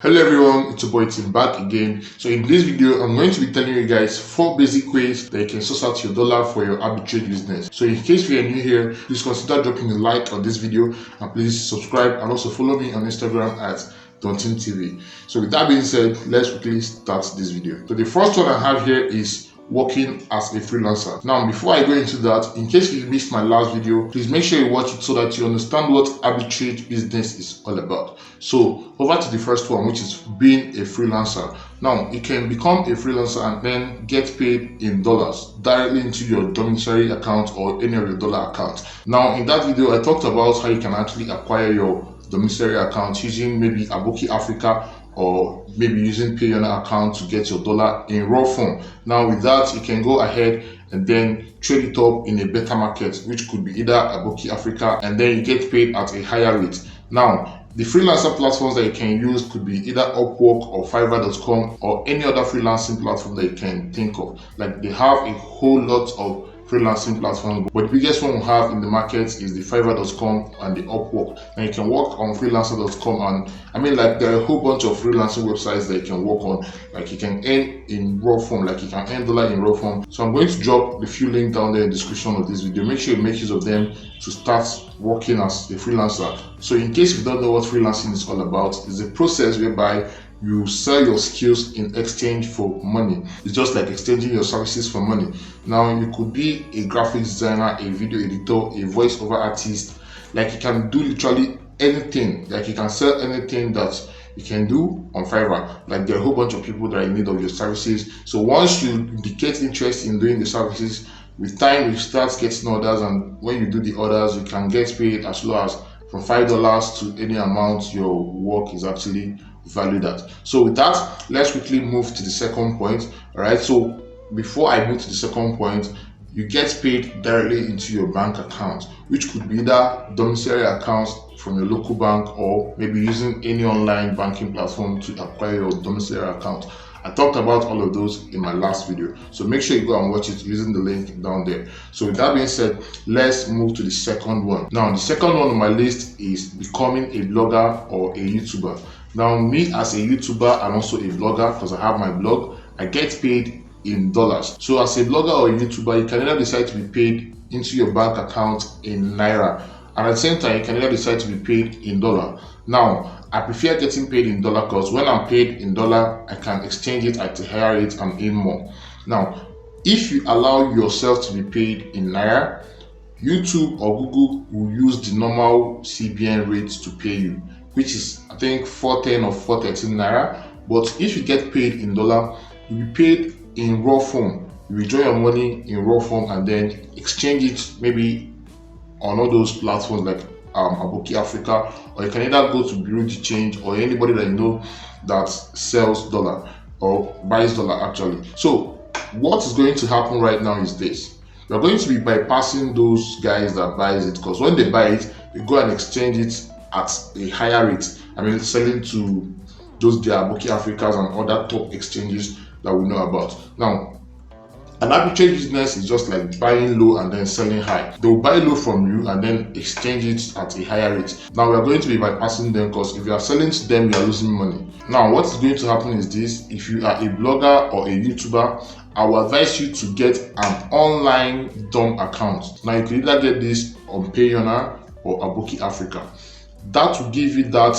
Hello everyone, it's your boy Tim back again. So in this video, I'm going to be telling you guys 4 basic ways that you can source out your dollar for your arbitrage business. So in case you are new here, please consider dropping a like on this video and please subscribe and also follow me on Instagram at DonTimTV. So with that being said, let's quickly start this video. So the first one I have here is working as a freelancer. Now before I go into that, in case you missed my last video, please make sure you watch it so that you understand what arbitrage business is all about. So over to the first one, which is being a freelancer. Now you can become a freelancer and then get paid in dollars directly into your domiciliary account or any of your dollar accounts. Now in that video, I talked about how you can actually acquire your domiciliary account using maybe Aboki Africa or maybe using Payoneer account to get your dollar in raw form. Now with that, you can go ahead and then trade it up in a better market, which could be either Aboki Africa, and then you get paid at a higher rate. Now the freelancer platforms that you can use could be either Upwork or Fiverr.com or any other freelancing platform that you can think of. Like they have a whole lot of freelancing platforms, but the biggest one we have in the market is the Fiverr.com and the Upwork. And you can work on freelancer.com, and I mean, like, there are a whole bunch of freelancing websites that you can work on. Like you can earn in raw form, like you can earn dollar in raw form. So I'm going to drop the few links down there in the description of this video. Make sure you make use of them to start working as a freelancer. So in case you don't know what freelancing is all about, it's a process whereby you sell your skills in exchange for money. It's just like exchanging your services for money. Now you could be a graphic designer, a video editor, a voiceover artist. Like you can do literally anything. Like you can sell anything that you can do on Fiverr. Like there are a whole bunch of people that are in need of your services. So once you indicate interest in doing the services, with time you start getting orders, and when you do the orders, you can get paid as low as from $5 to any amount your work is actually valued at. So with that, let's quickly move to the second point. All right, so before I move to the second point, you get paid directly into your bank account, which could be either domiciliary accounts from your local bank or maybe using any online banking platform to acquire your domiciliary account. I talked about all of those in my last video, so make sure you go and watch it using the link down there. So with that being said, let's move to the second one. Now the second one on my list is becoming a blogger or a YouTuber. Now me as a YouTuber and also a blogger, because I have my blog, I get paid in dollars. So as a blogger or a YouTuber, you can either decide to be paid into your bank account in Naira, and at the same time you can either decide to be paid in dollar. Now I prefer getting paid in dollar because when I'm paid in dollar, I can exchange it at a higher rate and earn more. Now if you allow yourself to be paid in Naira, YouTube or Google will use the normal CBN rates to pay you, which is I think 410 or 413 Naira. But if you get paid in dollar, you'll be paid in raw form. You withdraw your money in raw form and then exchange it maybe on all those platforms like Aboki Africa, or you can either go to Bureau de Change or anybody that you know that sells dollar or buys dollar actually. So what is going to happen right now is this: you're going to be bypassing those guys that buys it, because when they buy it, they go and exchange it at a higher rate. I mean, selling to those Aboki Africas and other top exchanges that we know about. Now an arbitrage business is just like buying low and then selling high. They will buy low from you and then exchange it at a higher rate. Now we are going to be bypassing them, because if you are selling to them, you are losing money. Now what is going to happen is this: if you are a blogger or a YouTuber, I will advise you to get an online DOM account. Now you can either get this on Payoneer or Aboki Africa. That will give you that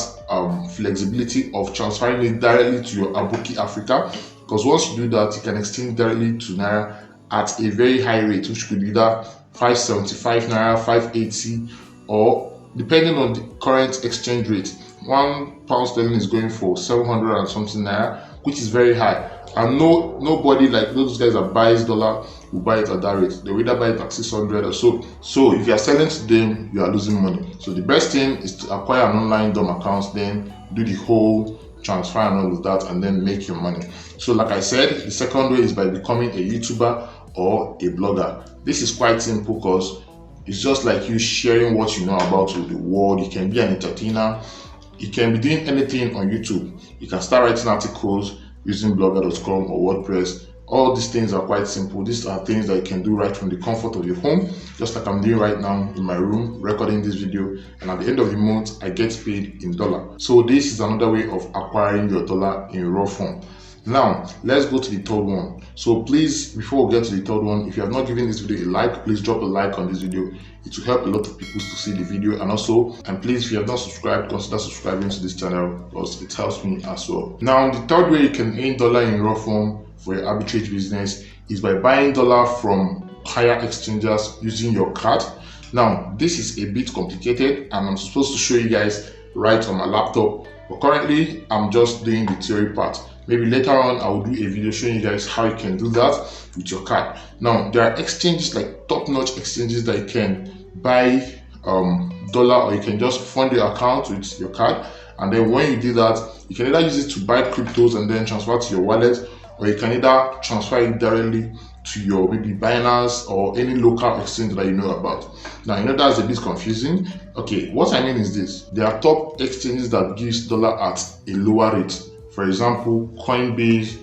flexibility of transferring it directly to your Aboki Africa, because once you do that, you can exchange directly to Naira at a very high rate, which could be either 575 Naira, 580, or depending on the current exchange rate, £1 sterling is going for 700 and something Naira, which is very high. And nobody like those guys that buys dollar will buy it at that rate. They will either buy it at 600 or so. So if you are selling to them, you are losing money. So the best thing is to acquire an online DOM account, then do the whole transfer and all of that, and then make your money. So like I said, the second way is by becoming a YouTuber or a blogger. This is quite simple because it's just like you sharing what you know about the world. You can be an entertainer. You can be doing anything on YouTube. You can start writing articles using blogger.com or WordPress All these things are quite simple. These are things that you can do right from the comfort of your home, just like I'm doing right now in my room recording this video, and at the end of the month I get paid in dollar. So this is another way of acquiring your dollar in raw form. Now let's go to the third one. So please, before we get to the third one, if you have not given this video a like, please drop a like on this video. It will help a lot of people to see the video, and please, if you have not subscribed, consider subscribing to this channel because it helps me as well. Now the third way you can earn dollar in raw form for your arbitrage business is by buying dollar from higher exchangers using your card. Now this is a bit complicated and I'm supposed to show you guys right on my laptop, but currently I'm just doing the theory part. Maybe later on I will do a video showing you guys how you can do that with your card. Now there are exchanges, like top-notch exchanges, that you can buy dollar, or you can just fund your account with your card, and then when you do that, you can either use it to buy cryptos and then transfer to your wallet, or you can either transfer it directly to your maybe Binance or any local exchange that you know about. Now you know that's a bit confusing. Okay, what I mean is this: there are top exchanges that gives dollar at a lower rate. For example, Coinbase,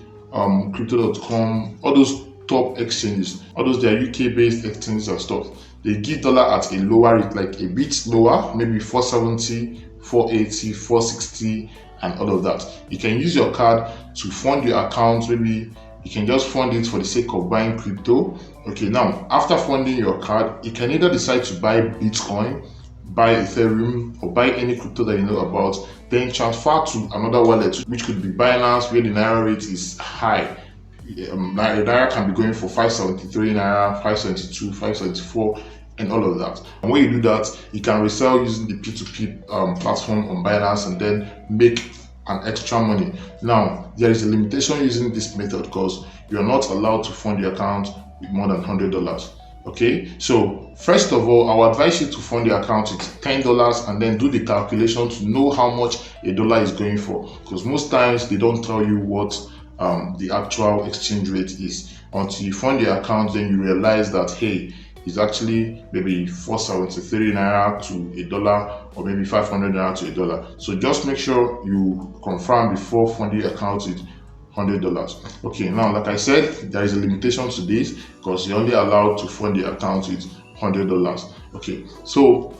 crypto.com, all those top exchanges, all those, they are UK based exchanges and stuff. They give dollar at a lower rate, like a bit lower, maybe 470, 480, 460 and all of that. You can use your card to fund your account. Maybe you can just fund it for the sake of buying crypto. Okay, now after funding your card, you can either decide to buy Bitcoin, buy Ethereum, or buy any crypto that you know about, then transfer to another wallet, which could be Binance, where the Naira rate is high. Naira can be going for 573 Naira, 572, 574 and all of that. And when you do that, you can resell using the P2P platform on Binance and then make an extra money. Now there is a limitation using this method because you are not allowed to fund your account with more than $100. Okay, so first of all, I will advise you to fund your account with $10 and then do the calculation to know how much a dollar is going for, because most times they don't tell you what the actual exchange rate is until you fund your account. Then you realize that, hey, it's actually maybe 473 Naira to a dollar, or maybe 500 Naira to a dollar. So just make sure you confirm before funding your account with $100. Okay, now like I said, there is a limitation to this because you're only allowed to fund the account with $100. Okay, so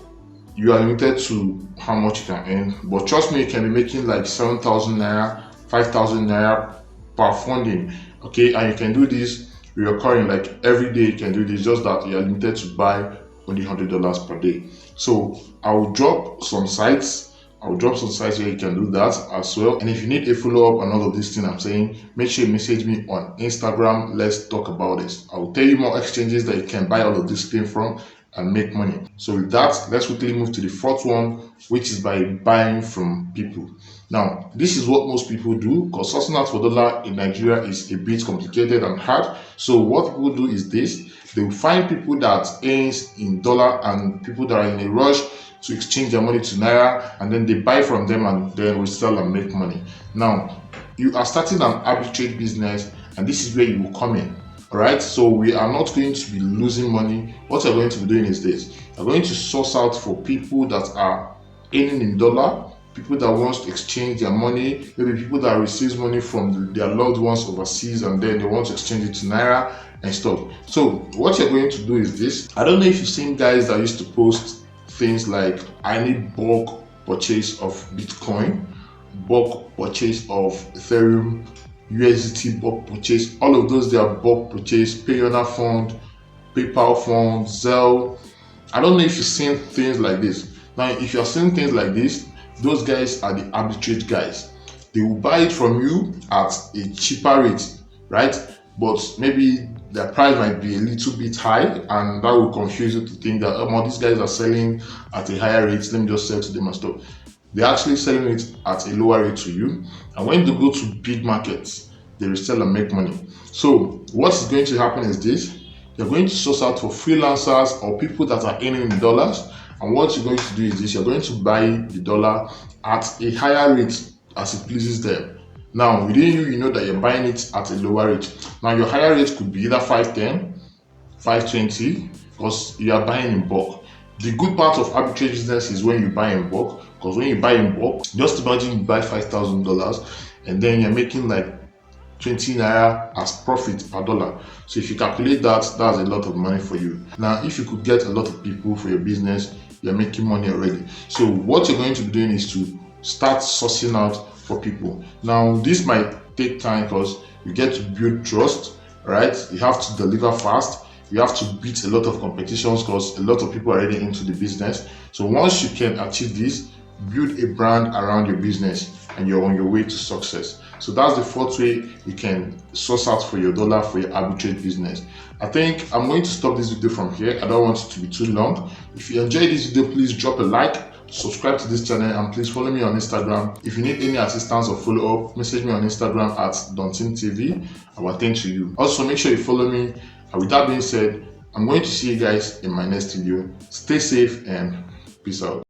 you are limited to how much you can earn, but trust me, you can be making like 7,000 Naira, 5,000 Naira per funding. Okay, and you can do this recurring, like every day you can do this, just that you are limited to buy only $100 per day. So I will drop some sites. I'll drop some sites where you can do that as well. And if you need a follow-up on all of these things I'm saying, make sure you message me on Instagram. Let's talk about this. I will tell you more exchanges that you can buy all of this thing from and make money. So with that, let's quickly move to the fourth one, which is by buying from people. Now this is what most people do, because sourcing out for dollar in Nigeria is a bit complicated and hard. So what people do is this: they will find people that earns in dollar and people that are in a rush to exchange their money to Naira, and then they buy from them and then resell and make money. Now you are starting an arbitrage business, and this is where you will come in. All right, so we are not going to be losing money. What we're going to be doing is this: we're going to source out for people that are earning in dollar, people that want to exchange their money, maybe people that receive money from their loved ones overseas and then they want to exchange it to Naira and stuff. So what you're going to do is this: I don't know if you've seen guys that used to post things like, I need bulk purchase of Bitcoin, bulk purchase of Ethereum, USDT bulk purchase. All of those, they are bulk purchase. Payoneer fund, PayPal fund, Zelle. I don't know if you've seen things like this. Now if you're seeing things like this, those guys are the arbitrage guys. They will buy it from you at a cheaper rate, right? But maybe the price might be a little bit high, and that will confuse you to think that, oh, these guys are selling at a higher rate, let me just sell to them and stuff. They're actually selling it at a lower rate to you, and when they go to big markets, they resell and make money. So what is going to happen is this: you're going to source out for freelancers or people that are earning in dollars, and what you're going to do is this: you're going to buy the dollar at a higher rate as it pleases them. Now within you, you know that you're buying it at a lower rate. Now your higher rate could be either 510, 520, because you are buying in bulk. The good part of arbitrage business is when you buy in bulk, because when you buy in bulk, just imagine you buy $5,000 and then you're making like 20 naira as profit per dollar. So if you calculate that, that's a lot of money for you. Now, if you could get a lot of people for your business, you're making money already. So what you're going to be doing is to start sourcing out for people. Now, this might take time because you get to build trust, right? You have to deliver fast. You have to beat a lot of competitions because a lot of people are already into the business. So once you can achieve this, build a brand around your business and you're on your way to success. So that's the fourth way you can source out for your dollar for your arbitrage business. I think I'm going to stop this video from here. I don't want it to be too long. If you enjoyed this video, please drop a like, subscribe to this channel, and please follow me on Instagram. If you need any assistance or follow-up, message me on Instagram at DontinTV. I will attend to you. Also, make sure you follow me. And with that being said, I'm going to see you guys in my next video. Stay safe and peace out.